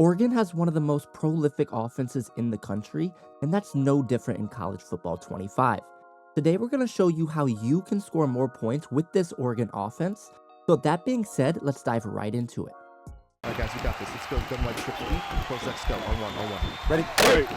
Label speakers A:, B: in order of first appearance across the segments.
A: Oregon has one of the most prolific offenses in the country, and that's no different in college football 25. Today, we're going to show you how you can score more points with this Oregon offense. So that being said, let's dive right into it.
B: All right, guys, we got this. Let's go. Gun right, triple E. Close, let's go. On one. Ready? Ready.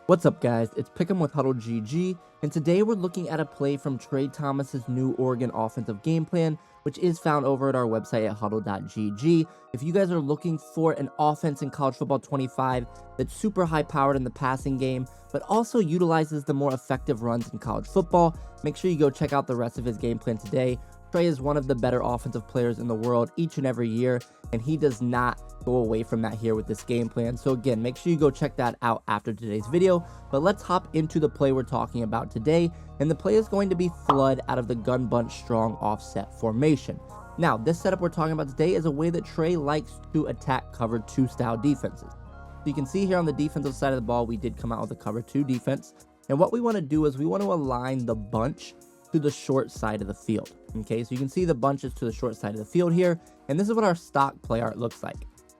A: What's up, guys? It's Pick'em with HuddleGG, and today we're looking at a play from Trey Thomas's new Oregon offensive game plan, which is found over at our website at HuddleGG. If you guys are looking for an offense in college football 25 that's super high-powered in the passing game, but also utilizes the more effective runs in college football, make sure you go check out the rest of his game plan today. Trey is one of the better offensive players in the world each and every year, and he does not go away from that here with this game plan. So again, make sure you go check that out after today's video. But let's hop into the play we're talking about today, and the play is going to be flood out of the gun bunch strong offset formation. Now, this setup we're talking about today is a way that Trey likes to attack cover 2 style defenses. So you can see here on the defensive side of the ball, we did come out with a cover 2 defense, and what we want to do is we want to align the bunch to the short side of the field. Okay, so you can see the bunches to the short side of the field here, and this is what our stock play art looks like.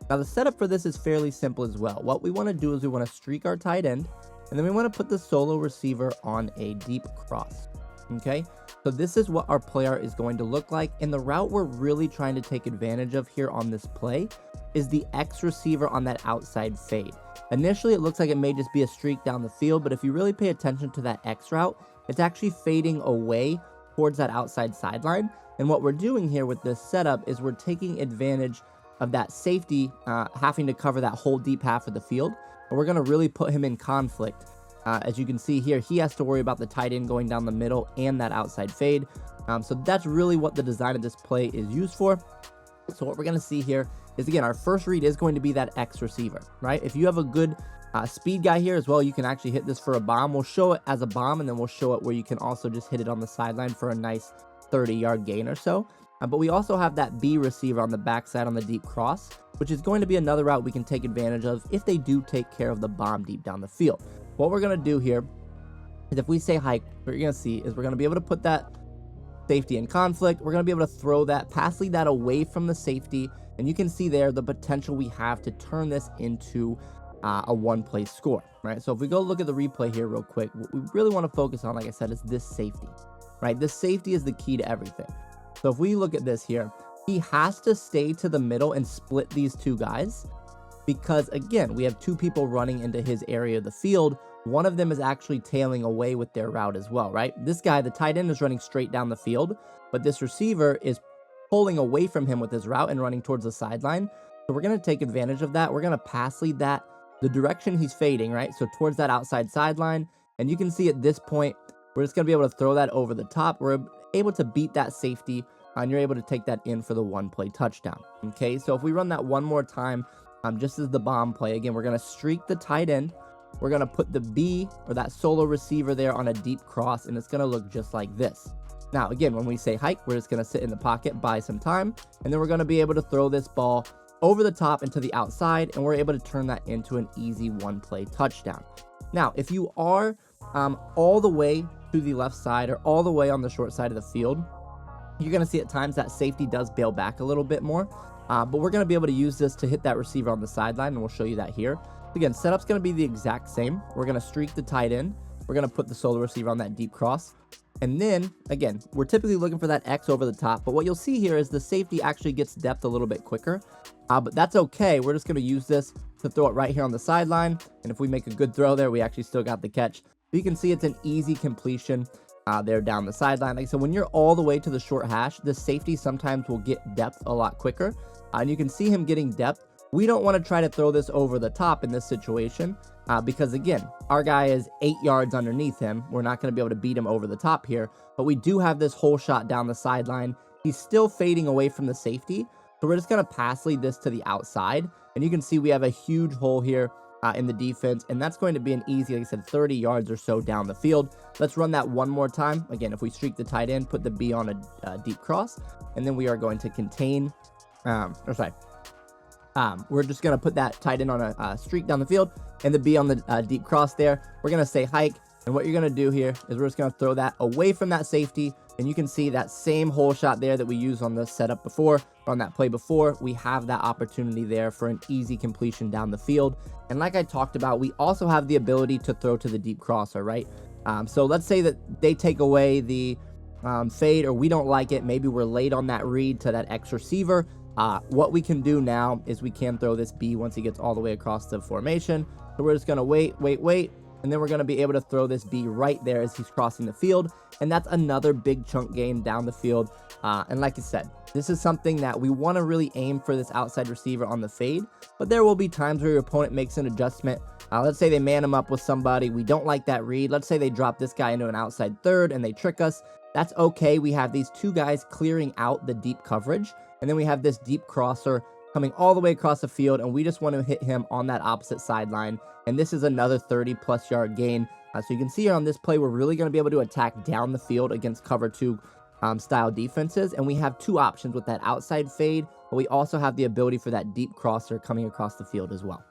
A: Now, the setup for this is fairly simple as well. What we want to do is we want to streak our tight end, and then we want to put the solo receiver on a deep cross. Okay, so this is what our play art is going to look like, and the route we're really trying to take advantage of here on this play is the X receiver on that outside fade. Initially, it looks like it may just be a streak down the field, but if you really pay attention to that X route, it's actually fading away towards that outside sideline. And what we're doing here with this setup is we're taking advantage of that safety having to cover that whole deep half of the field. And we're going to really put him in conflict. As you can see here, he has to worry about the tight end going down the middle and that outside fade. So that's really what the design of this play is used for. So what we're going to see here is, again, our first read is going to be that X receiver, right? If you have a good speed guy here as well, you can actually hit this for a bomb. We'll show it as a bomb, and then we'll show it where you can also just hit it on the sideline for a nice 30-yard gain or so. But we also have that B receiver on the backside on the deep cross, which is going to be another route we can take advantage of if they do take care of the bomb deep down the field. What we're going to do here is, if we say hike, what you're going to see is we're going to be able to put that safety in conflict. We're going to be able to throw that, pass lead that away from the safety, and you can see there the potential we have to turn this into a one-play score, right? So if we go look at the replay here real quick, what we really want to focus on, like I said, is this safety, right? This safety is the key to everything. So if we look at this here, he has to stay to the middle and split these two guys, because again, we have two people running into his area of the field. One of them is actually tailing away with their route as well, right? This guy, the tight end, is running straight down the field, but this receiver is pulling away from him with his route and running towards the sideline. So we're going to take advantage of that. We're going to pass lead that the direction he's fading, right? So towards that outside sideline. And you can see at this point, we're just going to be able to throw that over the top. We're able to beat that safety, and you're able to take that in for the one-play touchdown. Okay, so if we run that one more time, just as the bomb play, again, we're going to streak the tight end. We're going to put the B, or that solo receiver, there on a deep cross, and it's going to look just like this. Now, again, when we say hike, we're just going to sit in the pocket, buy some time, and then we're going to be able to throw this ball over the top and to the outside, and we're able to turn that into an easy one-play touchdown. Now, if you are all the way to the left side or all the way on the short side of the field, you're going to see at times that safety does bail back a little bit more, but we're going to be able to use this to hit that receiver on the sideline, and we'll show you that here. Again, setup's going to be the exact same. We're going to streak the tight end. We're going to put the solo receiver on that deep cross. And then, again, we're typically looking for that X over the top, but what you'll see here is the safety actually gets depth a little bit quicker, but that's okay. We're just going to use this to throw it right here on the sideline, and if we make a good throw there, we actually still got the catch. So you can see it's an easy completion there down the sideline. Like, so when you're all the way to the short hash, the safety sometimes will get depth a lot quicker, and you can see him getting depth. We don't want to try to throw this over the top in this situation because, again, our guy is 8 yards underneath him. We're not going to be able to beat him over the top here, but we do have this whole shot down the sideline. He's still fading away from the safety, so we're just going to pass lead this to the outside, and you can see we have a huge hole here in the defense, and that's going to be an easy, like I said, 30 yards or so down the field. Let's run that one more time. Again, if we streak the tight end, put the B on a deep cross, and then we are going to contain, we're just going to put that tight end on a streak down the field and the B on the deep cross there. We're going to say hike, and what you're going to do here is we're just going to throw that away from that safety. And you can see that same hole shot there that we used on the setup before, or on that play before. We have that opportunity there for an easy completion down the field. And like I talked about, we also have the ability to throw to the deep crosser, right? So let's say that they take away the fade, or we don't like it. Maybe we're late on that read to that X receiver. What we can do now is we can throw this B once he gets all the way across the formation. So we're just going to wait, and then we're going to be able to throw this B right there as he's crossing the field. And that's another big chunk gain down the field. And like I said, this is something that we want to really aim for, this outside receiver on the fade. But there will be times where your opponent makes an adjustment. Let's say they man him up with somebody. We don't like that read. Let's say they drop this guy into an outside third and they trick us. That's okay. We have these two guys clearing out the deep coverage. And then we have this deep crosser coming all the way across the field, and we just want to hit him on that opposite sideline. And this is another 30+ yard gain. So you can see here on this play, we're really going to be able to attack down the field against cover 2 style defenses. And we have two options with that outside fade, but we also have the ability for that deep crosser coming across the field as well.